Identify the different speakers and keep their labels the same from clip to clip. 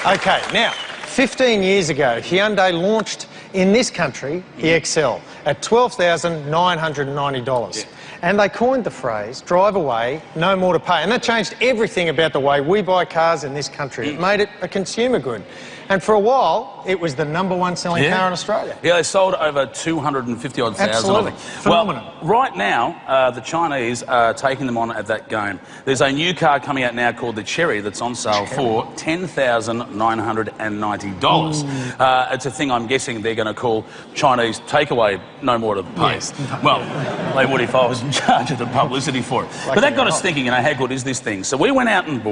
Speaker 1: Okay, now, 15 years ago, Hyundai launched in this country the XL at $12,990. Yeah. And they coined the phrase, drive away, no more to pay. And that changed everything about the way we buy cars in this country. It made it a consumer good. And for a while, it was the #1 selling car in Australia.
Speaker 2: Yeah, they sold over 250-odd thousand.
Speaker 1: Absolutely. Phenomenal.
Speaker 2: Well, right now, the Chinese are taking them on at that game. There's a new car coming out now called the Chery that's on sale for $10,990. It's a thing I'm guessing they're going to call Chinese takeaway, no more to pay.
Speaker 1: Yes.
Speaker 2: Well, they would if I was in charge of the publicity for it. But that got us thinking, how good is this thing? So we went out and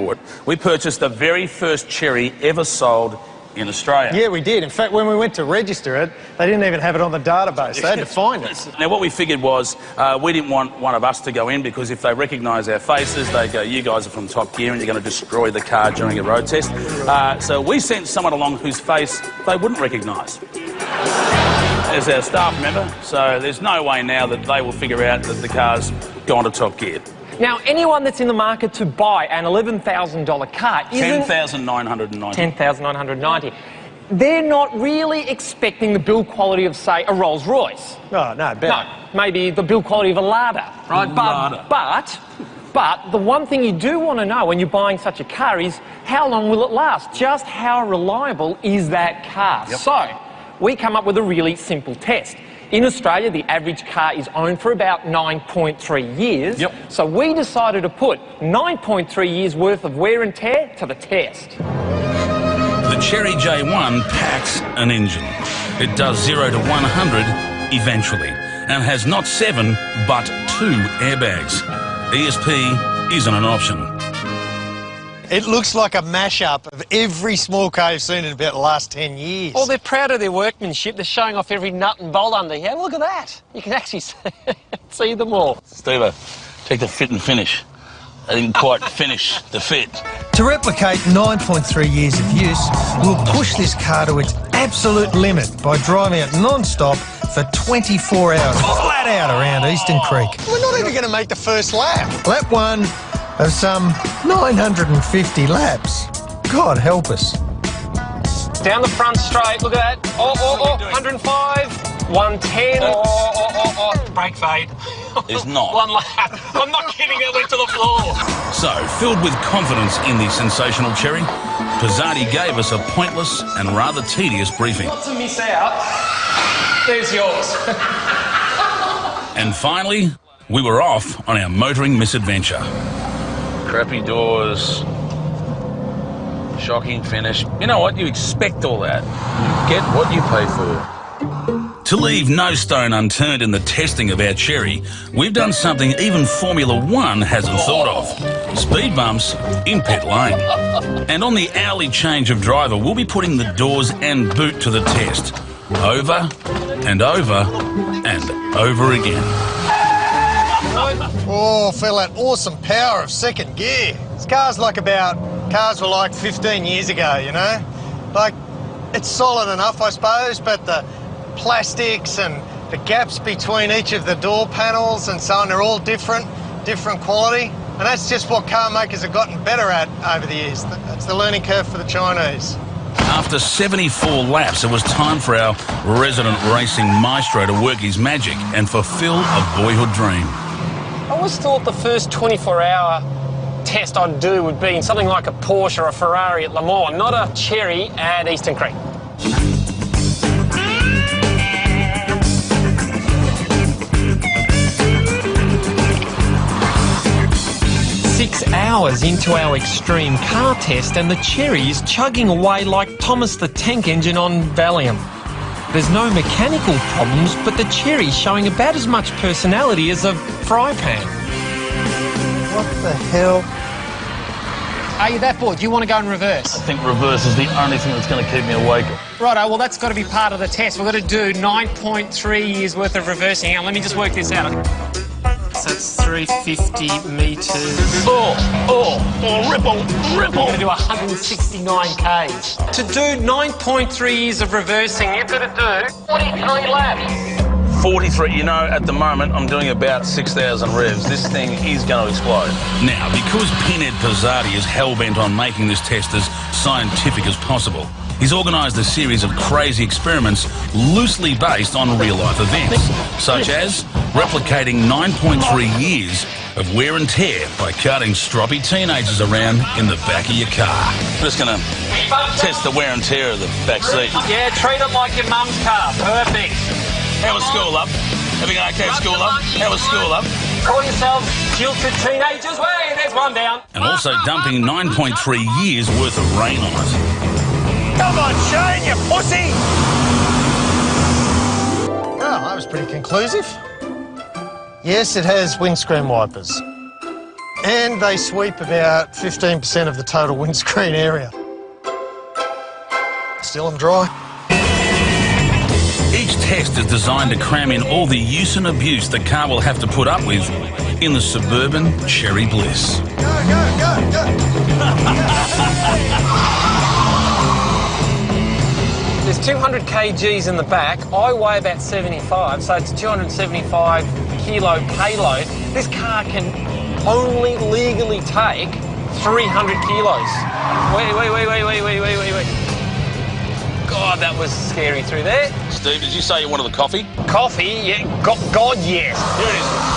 Speaker 2: we purchased the very first Chery ever sold in Australia.
Speaker 1: Yeah, we did. In fact, when we went to register it, they didn't even have it on the database. They had to find it.
Speaker 2: Now, what we figured was we didn't want one of us to go in because if they recognise our faces, they go, you guys are from Top Gear and you're going to destroy the car during a road test. So we sent someone along whose face they wouldn't recognise as our staff member. So there's no way now that they will figure out that the car's gone to Top Gear.
Speaker 3: Now, anyone that's in the market to buy an $11,000 car isn't...
Speaker 2: $10,990.
Speaker 3: $10,990. They're not really expecting the build quality of, say, a Rolls-Royce.
Speaker 1: Oh, no, better.
Speaker 3: No, maybe the build quality of a Lada, right? But the one thing you do want to know when you're buying such a car is how long will it last? Just how reliable is that car?
Speaker 2: Yep.
Speaker 3: So, we come up with a really simple test. In Australia, the average car is owned for about 9.3 years.
Speaker 2: Yep.
Speaker 3: So we decided to put 9.3 years worth of wear and tear to the test.
Speaker 2: The Chery J1 packs an engine. It does 0 to 100 eventually and has not 7 but 2 airbags. ESP isn't an option.
Speaker 1: It looks like a mashup of every small car you've seen in about the last 10 years.
Speaker 3: Well, they're proud of their workmanship. They're showing off every nut and bolt under here. Look at that. You can actually see them all.
Speaker 2: Steve, check the fit and finish. I didn't quite finish the fit.
Speaker 1: To replicate 9.3 years of use, we'll push this car to its absolute limit by driving it non-stop for 24 hours, flat out around Eastern Creek. We're not even going to make the first lap. Lap 1 of some 950 laps. God help us.
Speaker 3: Down the front straight, look at that. 105, 110. Brake fade.
Speaker 2: There's not.
Speaker 3: One lap. I'm not kidding, it went to the floor.
Speaker 2: So, filled with confidence in the sensational Chery, Pizzati gave us a pointless and rather tedious briefing.
Speaker 3: Not to miss out, there's yours.
Speaker 2: And finally, we were off on our motoring misadventure. Crappy doors, shocking finish. You know what? You expect all that. You get what you pay for. To leave no stone unturned in the testing of our Chery, we've done something even Formula One hasn't thought of. Speed bumps in pit lane. And on the hourly change of driver, we'll be putting the doors and boot to the test. Over and over and over again.
Speaker 1: Oh, feel that awesome power of second gear. This car's like cars were like 15 years ago, you know? Like, it's solid enough, I suppose, but the plastics and the gaps between each of the door panels and so on, they're all different quality. And that's just what car makers have gotten better at over the years. That's the learning curve for the Chinese.
Speaker 2: After 74 laps, it was time for our resident racing maestro to work his magic and fulfill a boyhood dream.
Speaker 3: I always thought the first 24-hour test I'd do would be in something like a Porsche or a Ferrari at Le Mans, not a Chery at Eastern Creek. 6 hours into our extreme car test and the Chery is chugging away like Thomas the Tank Engine on Valium. There's no mechanical problems, but the Chery's showing about as much personality as a fry pan.
Speaker 1: What the hell?
Speaker 4: Are you that bored? Do you want to go in reverse?
Speaker 2: I think reverse is the only thing that's going to keep me awake.
Speaker 4: Righto, well, that's got to be part of the test. We've got to do 9.3 years worth of reversing. Now, let me just work this out. So it's 350 metres.
Speaker 2: Ripple.
Speaker 4: We're going to do 169 Ks. To do 9.3 years of reversing, you've got to do 43 laps.
Speaker 2: 43. You know, at the moment, I'm doing about 6,000 revs. This thing is going to explode. Now, because Pinhead Pizzardi is hell-bent on making this test as scientific as possible, he's organised a series of crazy experiments loosely based on real-life events, such as replicating 9.3 years of wear and tear by carting stroppy teenagers around in the back of your car. I'm just going to test the wear and tear of the back seat.
Speaker 4: Yeah, treat it like your mum's car. Perfect.
Speaker 2: How was school up? Everything okay at school up? How was school up?
Speaker 4: Call yourselves jilted teenagers. Hey, there's one down.
Speaker 2: And also dumping 9.3 years worth of rain on it.
Speaker 1: Come on, Shane, you pussy! Well, that was pretty conclusive. Yes, it has windscreen wipers. And they sweep about 15% of the total windscreen area. Still I'm dry.
Speaker 2: Each test is designed to cram in all the use and abuse the car will have to put up with in the suburban Chery bliss.
Speaker 1: Go, go, go,
Speaker 3: There's 200 kgs in the back. I weigh about 75, so it's 275 kilo payload. This car can only legally take 300 kilos. Wait. God, that was scary through there.
Speaker 2: Steve, did you say you wanted the coffee?
Speaker 3: Coffee? Yeah. God, yes.
Speaker 2: Here it is.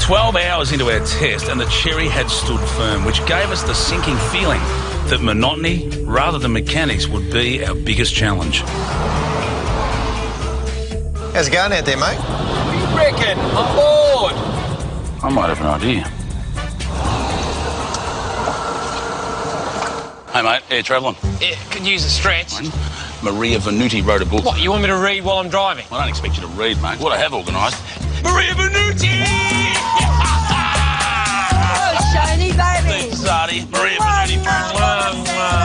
Speaker 2: 12 hours into our test and the Chery had stood firm, which gave us the sinking feeling that monotony rather than mechanics would be our biggest challenge.
Speaker 1: How's it going out there, mate?
Speaker 3: What do you reckon? I'm bored.
Speaker 2: I might have an idea. Hey mate, air travelling.
Speaker 3: Yeah, could use a stretch.
Speaker 2: Maria Venuti wrote a book.
Speaker 3: What, you want me to read while I'm driving?
Speaker 2: I don't expect you to read, mate. What I have organised. Maria Venuti!
Speaker 5: Oh, shiny baby!
Speaker 2: Pizzardi, Maria Venuti.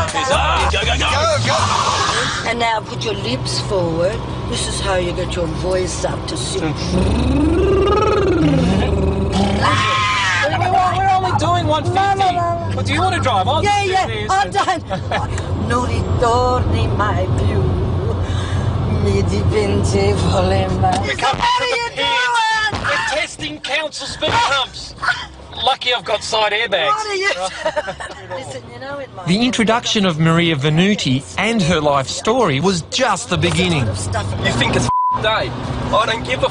Speaker 2: Pizzardi, go, go, go!
Speaker 1: Go.
Speaker 5: And now put your lips forward. This is how you get your voice up to sing.
Speaker 3: We're only doing 150. But do you want to drive? I'll just do
Speaker 5: Yeah,
Speaker 3: this
Speaker 5: I'm
Speaker 3: and-
Speaker 5: done. Non ritorni mai più. Mi dipingi volema. What are you doing?
Speaker 3: We're testing council speed humps. Lucky I've got side airbags.
Speaker 5: What are you Listen, you know it might...
Speaker 3: The introduction of Maria Venuti and her life story was just the beginning.
Speaker 6: You think it's day? I don't give a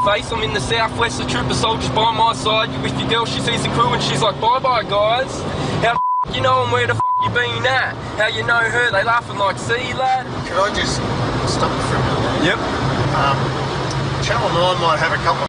Speaker 6: face. I'm in the southwest, the trooper soldiers by my side. You with your girl, she sees the crew and she's like, bye-bye, guys. How you know and where the you been at? How you know her? They laughing like, see, lad?
Speaker 1: Could I just stop you for a minute?
Speaker 6: Yep.
Speaker 1: Channel 9 might have a couple of